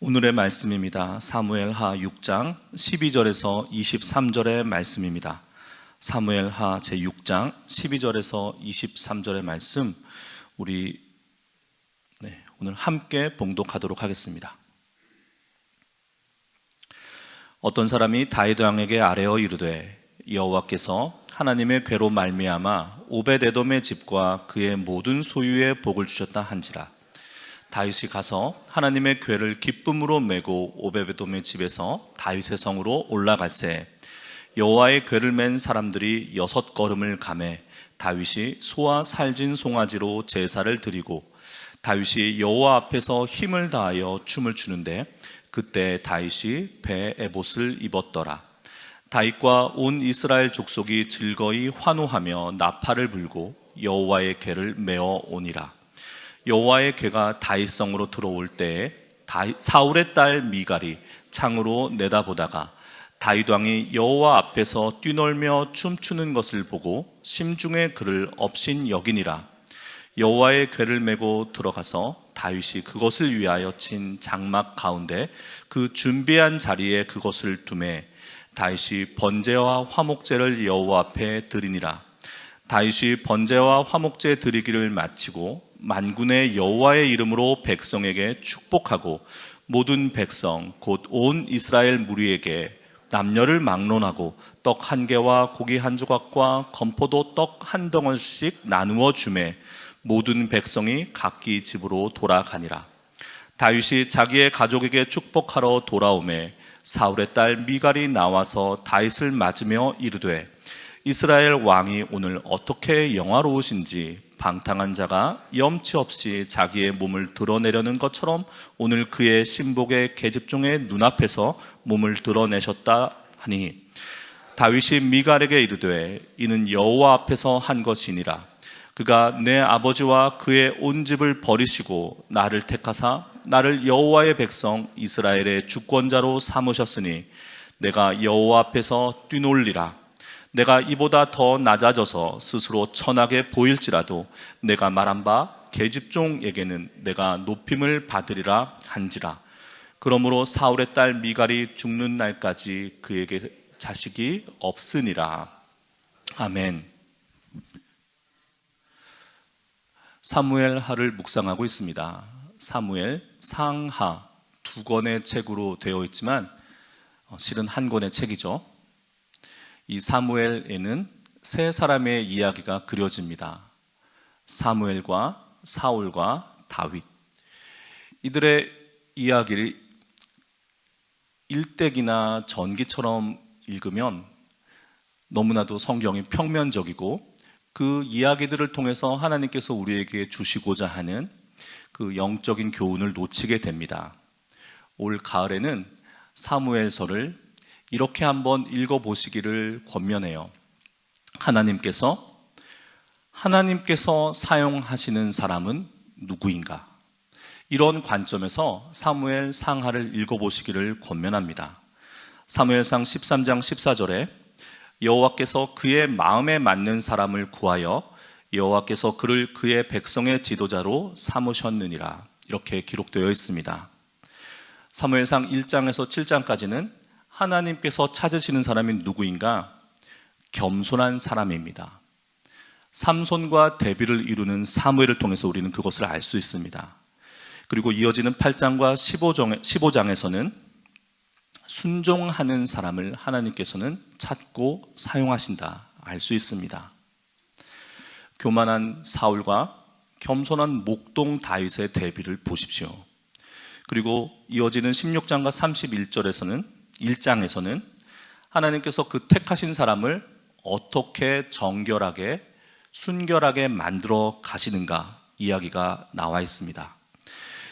오늘의 말씀입니다. 사무엘하 6장 12절에서 23절의 말씀입니다. 사무엘하 제6장 12절에서 23절의 말씀 우리 오늘 함께 봉독하도록 하겠습니다. 어떤 사람이 다윗 왕에게 아뢰어 이르되 여호와께서 하나님의 괴로 말미암아 오벳에돔의 집과 그의 모든 소유에 복을 주셨다 한지라. 다윗이 가서 하나님의 궤를 기쁨으로 메고 오벳에돔의 집에서 다윗의 성으로 올라갈새 여호와의 궤를 맨 사람들이 6걸음을 가매 다윗이 소와 살진 송아지로 제사를 드리고 다윗이 여호와 앞에서 힘을 다하여 춤을 추는데 그때 다윗이 배 에봇을 입었더라. 다윗과 온 이스라엘 족속이 즐거이 환호하며 나팔을 불고 여호와의 궤를 메어 오니라. 여호와의 궤가 다윗 성으로 들어올 때에 사울의 딸 미갈이 창으로 내다보다가 다윗 왕이 여호와 앞에서 뛰놀며 춤추는 것을 보고 심중에 그를 업신 여기니라. 여호와의 궤를 메고 들어가서 다윗이 그것을 위하여 친 장막 가운데 그 준비한 자리에 그것을 두매 다윗이 번제와 화목제를 여호와 앞에 드리니라. 다윗이 번제와 화목제 드리기를 마치고 만군의 여호와의 이름으로 백성에게 축복하고 모든 백성 곧 온 이스라엘 무리에게 남녀를 막론하고 떡 한 개와 고기 한 조각과 건포도 떡 한 덩어리씩 나누어 주매 모든 백성이 각기 집으로 돌아가니라. 다윗이 자기의 가족에게 축복하러 돌아오매 사울의 딸 미갈이 나와서 다윗을 맞으며 이르되 이스라엘 왕이 오늘 어떻게 영화로우신지 방탕한 자가 염치 없이 자기의 몸을 드러내려는 것처럼 오늘 그의 신복의 계집종의 눈앞에서 몸을 드러내셨다 하니 다윗이 미갈에게 이르되 이는 여호와 앞에서 한 것이니라. 그가 내 아버지와 그의 온 집을 버리시고 나를 택하사 나를 여호와의 백성 이스라엘의 주권자로 삼으셨으니 내가 여호와 앞에서 뛰놀리라. 내가 이보다 더 낮아져서 스스로 천하게 보일지라도 내가 말한 바 계집종에게는 내가 높임을 받으리라 한지라. 그러므로 사울의 딸 미갈이 죽는 날까지 그에게 자식이 없으니라. 아멘. 사무엘하를 묵상하고 있습니다. 사무엘, 상하 두 권의 책으로 되어 있지만 실은 한 권의 책이죠. 이 사무엘에는 세 사람의 이야기가 그려집니다. 사무엘과 사울과 다윗. 이들의 이야기를 일대기나 전기처럼 읽으면 너무나도 성경이 평면적이고 그 이야기들을 통해서 하나님께서 우리에게 주시고자 하는 그 영적인 교훈을 놓치게 됩니다. 올 가을에는 사무엘서를 이렇게 한번 읽어보시기를 권면해요. 하나님께서 사용하시는 사람은 누구인가? 이런 관점에서 사무엘 상하를 읽어보시기를 권면합니다. 사무엘상 13장 14절에 여호와께서 그의 마음에 맞는 사람을 구하여 여호와께서 그를 그의 백성의 지도자로 삼으셨느니라. 이렇게 기록되어 있습니다. 사무엘상 1장에서 7장까지는 하나님께서 찾으시는 사람이 누구인가? 겸손한 사람입니다. 삼손과 데비를 이루는 사무엘을 통해서 우리는 그것을 알 수 있습니다. 그리고 이어지는 8장과 15장에서는 순종하는 사람을 하나님께서는 찾고 사용하신다 알 수 있습니다. 교만한 사울과 겸손한 목동 다윗의 대비를 보십시오. 그리고 이어지는 16장과 1장에서는 하나님께서 그 택하신 사람을 어떻게 정결하게 순결하게 만들어 가시는가 이야기가 나와 있습니다.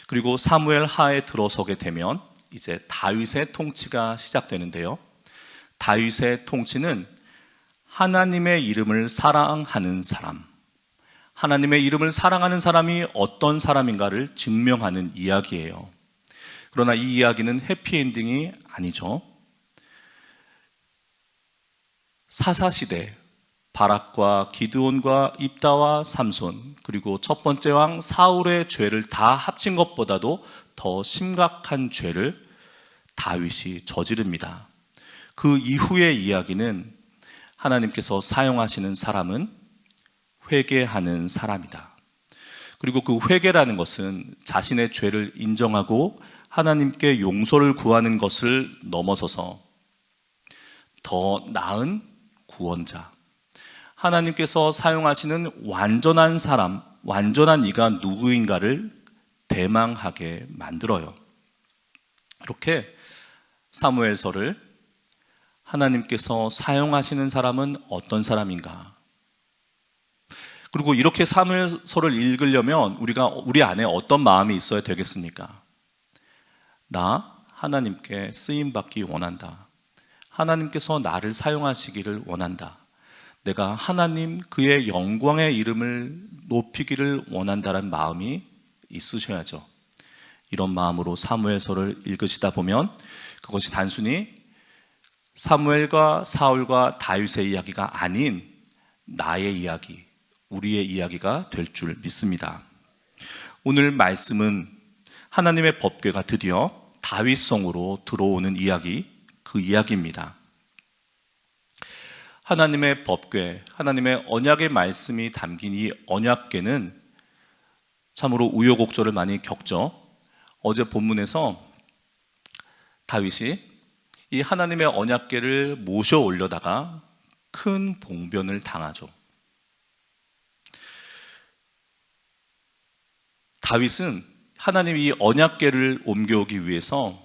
그리고 사무엘 하에 들어서게 되면 이제 다윗의 통치가 시작되는데요. 다윗의 통치는 하나님의 이름을 사랑하는 사람, 하나님의 이름을 사랑하는 사람이 어떤 사람인가를 증명하는 이야기예요. 그러나 이 이야기는 해피엔딩이 아니죠. 사사시대, 바락과 기드온과 입다와 삼손, 그리고 첫 번째 왕 사울의 죄를 다 합친 것보다도 더 심각한 죄를 다윗이 저지릅니다. 그 이후의 이야기는 하나님께서 사용하시는 사람은 회개하는 사람이다. 그리고 그 회개라는 것은 자신의 죄를 인정하고 하나님께 용서를 구하는 것을 넘어서서 더 나은 구원자, 하나님께서 사용하시는 완전한 사람, 완전한 이가 누구인가를 대망하게 만들어요. 이렇게 사무엘서를 하나님께서 사용하시는 사람은 어떤 사람인가? 그리고 이렇게 사무엘서를 읽으려면 우리 안에 어떤 마음이 있어야 되겠습니까? 나 하나님께 쓰임 받기 원한다. 하나님께서 나를 사용하시기를 원한다. 내가 하나님 그의 영광의 이름을 높이기를 원한다는 마음이 있으셔야죠. 이런 마음으로 사무엘서를 읽으시다 보면 그것이 단순히 사무엘과 사울과 다윗의 이야기가 아닌 나의 이야기, 우리의 이야기가 될 줄 믿습니다. 오늘 말씀은 하나님의 법궤가 드디어 다윗성으로 들어오는 이야기, 그 이야기입니다. 하나님의 법궤, 하나님의 언약의 말씀이 담긴 이 언약궤는 참으로 우여곡절을 많이 겪죠. 어제 본문에서 다윗이 이 하나님의 언약궤를 모셔 올려다가 큰 봉변을 당하죠. 다윗은 하나님이 이 언약궤를 옮겨오기 위해서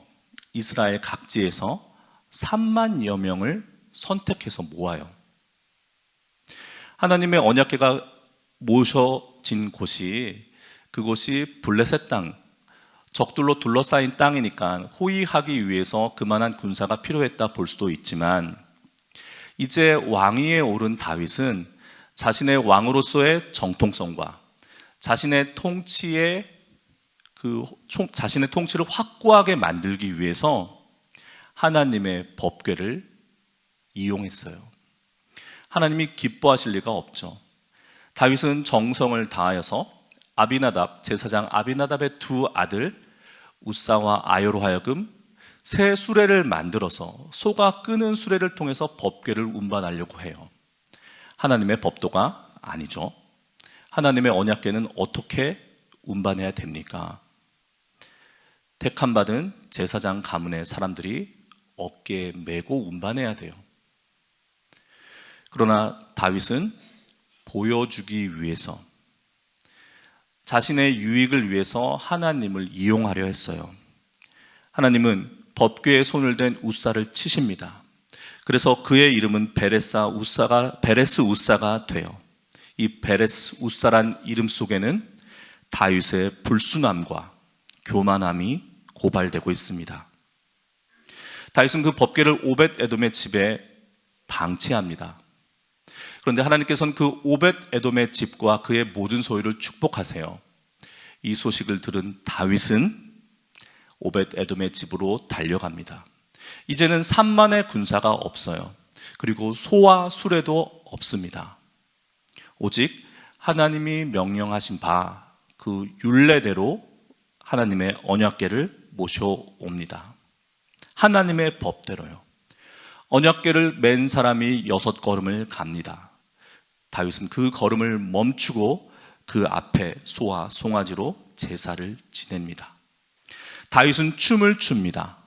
이스라엘 각지에서 3만여 명을 선택해서 모아요. 하나님의 언약궤가 모셔진 곳이, 그곳이 블레셋 땅, 적들로 둘러싸인 땅이니까 호위하기 위해서 그만한 군사가 필요했다 볼 수도 있지만, 이제 왕위에 오른 다윗은 자신의 왕으로서의 정통성과 자신의 통치를 확고하게 만들기 위해서 하나님의 법궤를 이용했어요. 하나님이 기뻐하실 리가 없죠. 다윗은 정성을 다하여서 제사장 아비나답의 두 아들 우사와 아요로 하여금 새 수레를 만들어서 소가 끄는 수레를 통해서 법궤를 운반하려고 해요. 하나님의 법도가 아니죠. 하나님의 언약궤는 어떻게 운반해야 됩니까? 택함받은 제사장 가문의 사람들이 어깨에 메고 운반해야 돼요. 그러나 다윗은 보여주기 위해서, 자신의 유익을 위해서 하나님을 이용하려 했어요. 하나님은 법궤에 손을 댄 우사를 치십니다. 그래서 그의 이름은 베레스 우사가 돼요. 이 베레스 우사란 이름 속에는 다윗의 불순함과 교만함이 고발되고 있습니다. 다윗은 그 법궤를 오벳 에돔의 집에 방치합니다. 그런데 하나님께서는 그 오벳 에돔의 집과 그의 모든 소유를 축복하세요. 이 소식을 들은 다윗은 오벳 에돔의 집으로 달려갑니다. 이제는 3만의 군사가 없어요. 그리고 소와 수레도 없습니다. 오직 하나님이 명령하신 바 그 율례대로 하나님의 언약궤를 모셔옵니다. 하나님의 법대로요. 언약궤를 맨 사람이 6걸음을 갑니다. 다윗은 그 걸음을 멈추고 그 앞에 소와 송아지로 제사를 지냅니다. 다윗은 춤을 춥니다.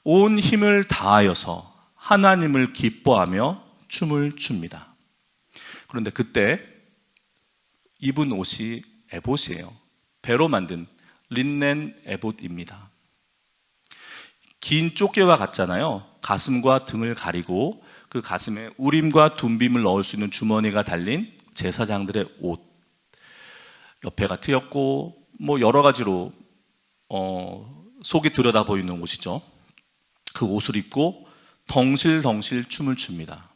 온 힘을 다하여서 하나님을 기뻐하며 춤을 춥니다. 그런데 그때 입은 옷이 에봇이에요. 배로 만든 린넨 에봇입니다. 긴 쪽개와 같잖아요. 가슴과 등을 가리고 그 가슴에 우림과 둠빔을 넣을 수 있는 주머니가 달린 제사장들의 옷, 옆에가 트였고 여러 가지로 속이 들여다 보이는 옷이죠. 그 옷을 입고 덩실덩실 춤을 춥니다.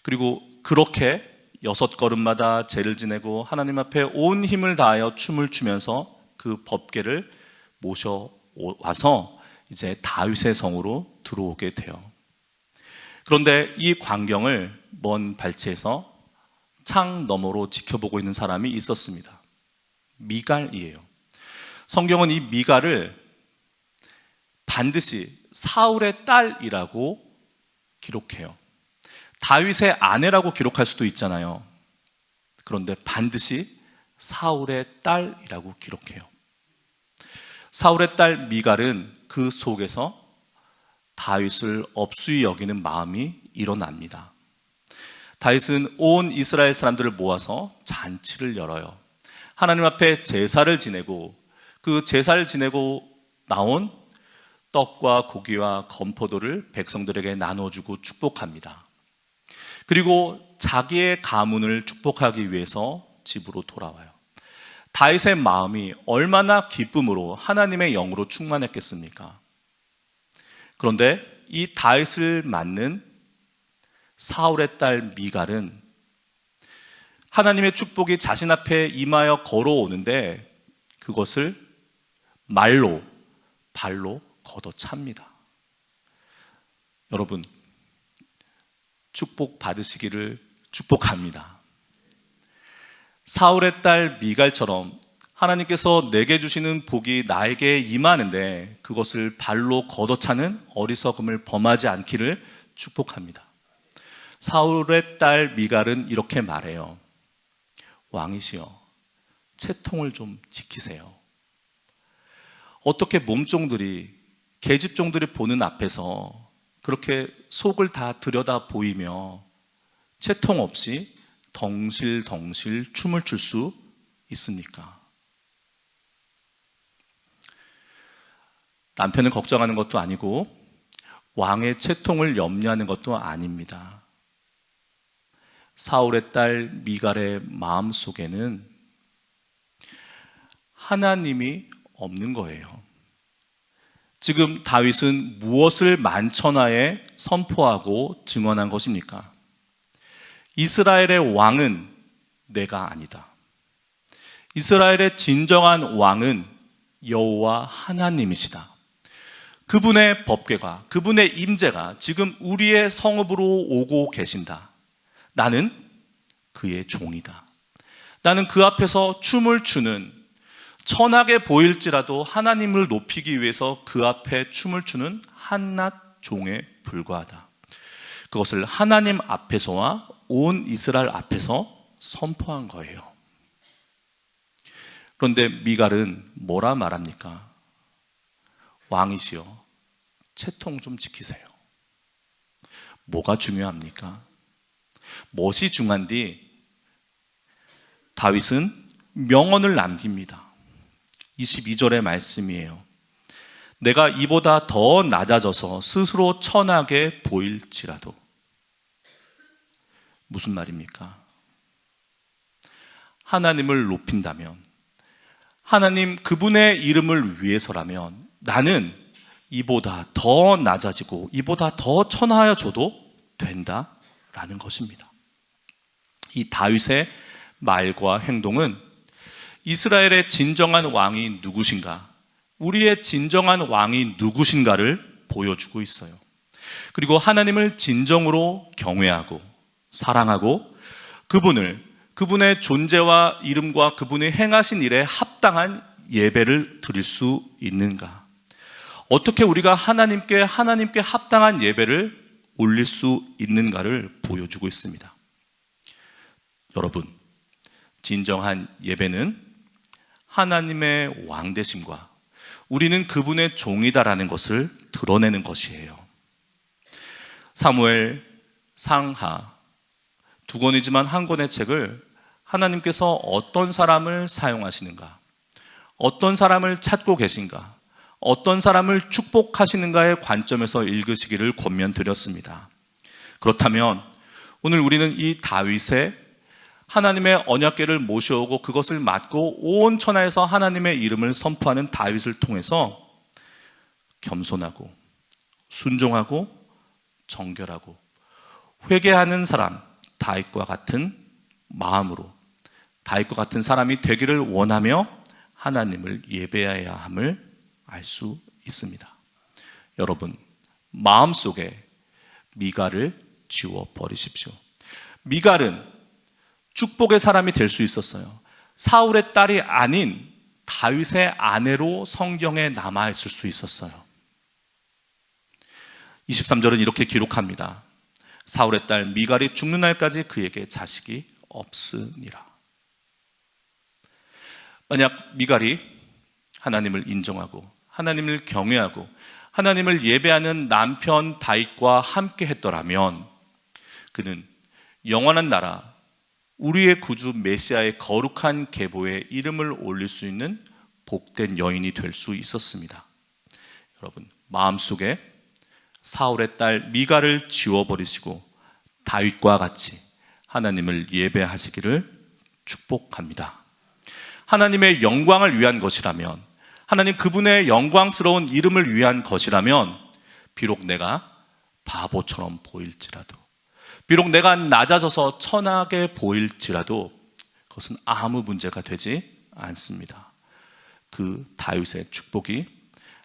그리고 그렇게 6걸음마다 제를 지내고 하나님 앞에 온 힘을 다하여 춤을 추면서 그 법궤를 모셔와서 이제 다윗의 성으로 들어오게 돼요. 그런데 이 광경을 먼 발치에서 창 너머로 지켜보고 있는 사람이 있었습니다. 미갈이에요. 성경은 이 미갈을 반드시 사울의 딸이라고 기록해요. 다윗의 아내라고 기록할 수도 있잖아요. 그런데 반드시 사울의 딸이라고 기록해요. 사울의 딸 미갈은 그 속에서 다윗을 업수히 여기는 마음이 일어납니다. 다윗은 온 이스라엘 사람들을 모아서 잔치를 열어요. 하나님 앞에 제사를 지내고 그 제사를 지내고 나온 떡과 고기와 건포도를 백성들에게 나눠주고 축복합니다. 그리고 자기의 가문을 축복하기 위해서 집으로 돌아와요. 다윗의 마음이 얼마나 기쁨으로 하나님의 영으로 충만했겠습니까? 그런데 이 다윗을 맞는 사울의 딸 미갈은 하나님의 축복이 자신 앞에 임하여 걸어오는데 그것을 말로, 발로 걷어찹니다. 여러분, 축복 받으시기를 축복합니다. 사울의 딸 미갈처럼 하나님께서 내게 주시는 복이 나에게 임하는데 그것을 발로 걷어차는 어리석음을 범하지 않기를 축복합니다. 사울의 딸 미갈은 이렇게 말해요. 왕이시여, 채통을 좀 지키세요. 어떻게 몸종들이, 계집종들이 보는 앞에서 그렇게 속을 다 들여다 보이며 채통 없이 덩실덩실 춤을 출 수 있습니까? 남편을 걱정하는 것도 아니고 왕의 채통을 염려하는 것도 아닙니다. 사울의 딸 미갈의 마음속에는 하나님이 없는 거예요. 지금 다윗은 무엇을 만천하에 선포하고 증언한 것입니까? 이스라엘의 왕은 내가 아니다. 이스라엘의 진정한 왕은 여호와 하나님이시다. 그분의 법궤가, 그분의 임재가 지금 우리의 성읍으로 오고 계신다. 나는 그의 종이다. 나는 그 앞에서 춤을 추는, 천하게 보일지라도 하나님을 높이기 위해서 그 앞에 춤을 추는 한낱 종에 불과하다. 그것을 하나님 앞에서와 온 이스라엘 앞에서 선포한 거예요. 그런데 미갈은 뭐라 말합니까? 왕이시여, 채통 좀 지키세요. 뭐가 중요합니까? 무엇이 중요한디? 다윗은 명언을 남깁니다. 22절의 말씀이에요. 내가 이보다 더 낮아져서 스스로 천하게 보일지라도. 무슨 말입니까? 하나님을 높인다면, 하나님 그분의 이름을 위해서라면 나는 이보다 더 낮아지고 이보다 더 천하여져도 된다라는 것입니다. 이 다윗의 말과 행동은 이스라엘의 진정한 왕이 누구신가, 우리의 진정한 왕이 누구신가를 보여주고 있어요. 그리고 하나님을 진정으로 경외하고 사랑하고 그분의 존재와 이름과 그분이 행하신 일에 합당한 예배를 드릴 수 있는가? 어떻게 우리가 하나님께 합당한 예배를 올릴 수 있는가를 보여주고 있습니다. 여러분, 진정한 예배는 하나님의 왕되심과 우리는 그분의 종이다라는 것을 드러내는 것이에요. 사무엘, 상하 두 권이지만 한 권의 책을 하나님께서 어떤 사람을 사용하시는가, 어떤 사람을 찾고 계신가, 어떤 사람을 축복하시는가의 관점에서 읽으시기를 권면드렸습니다. 그렇다면 오늘 우리는 이 다윗의 하나님의 언약궤를 모셔오고 그것을 맡고 온 천하에서 하나님의 이름을 선포하는 다윗을 통해서 겸손하고 순종하고 정결하고 회개하는 사람, 다윗과 같은 마음으로 다윗과 같은 사람이 되기를 원하며 하나님을 예배해야 함을 알 수 있습니다. 여러분, 마음속에 미갈을 지워버리십시오. 미갈은 축복의 사람이 될 수 있었어요. 사울의 딸이 아닌 다윗의 아내로 성경에 남아있을 수 있었어요. 23절은 이렇게 기록합니다. 사울의 딸 미갈이 죽는 날까지 그에게 자식이 없으니라. 만약 미갈이 하나님을 인정하고 하나님을 경외하고 하나님을 예배하는 남편 다윗과 함께 했더라면 그는 영원한 나라, 우리의 구주 메시아의 거룩한 계보에 이름을 올릴 수 있는 복된 여인이 될 수 있었습니다. 여러분, 마음속에 사울의 딸 미갈을 지워버리시고 다윗과 같이 하나님을 예배하시기를 축복합니다. 하나님의 영광을 위한 것이라면, 하나님 그분의 영광스러운 이름을 위한 것이라면 비록 내가 바보처럼 보일지라도, 비록 내가 낮아져서 천하게 보일지라도 그것은 아무 문제가 되지 않습니다. 그 다윗의 축복이,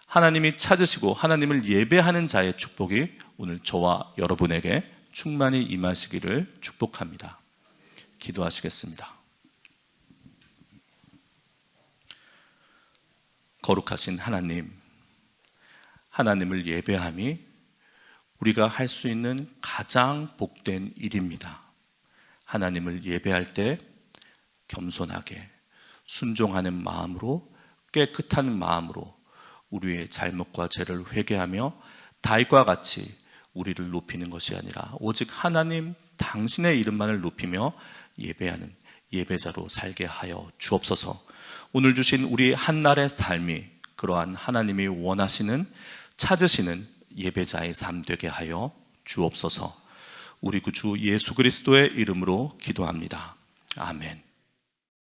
하나님이 찾으시고 하나님을 예배하는 자의 축복이 오늘 저와 여러분에게 충만히 임하시기를 축복합니다. 기도하시겠습니다. 거룩하신 하나님, 하나님을 예배함이 우리가 할 수 있는 가장 복된 일입니다. 하나님을 예배할 때 겸손하게 순종하는 마음으로, 깨끗한 마음으로 우리의 잘못과 죄를 회개하며 다윗과 같이 우리를 높이는 것이 아니라 오직 하나님 당신의 이름만을 높이며 예배하는 예배자로 살게 하여 주옵소서. 오늘 주신 우리 한날의 삶이 그러한 하나님이 원하시는, 찾으시는 예배자의 삶 되게 하여 주옵소서. 우리 구주 예수 그리스도의 이름으로 기도합니다. 아멘.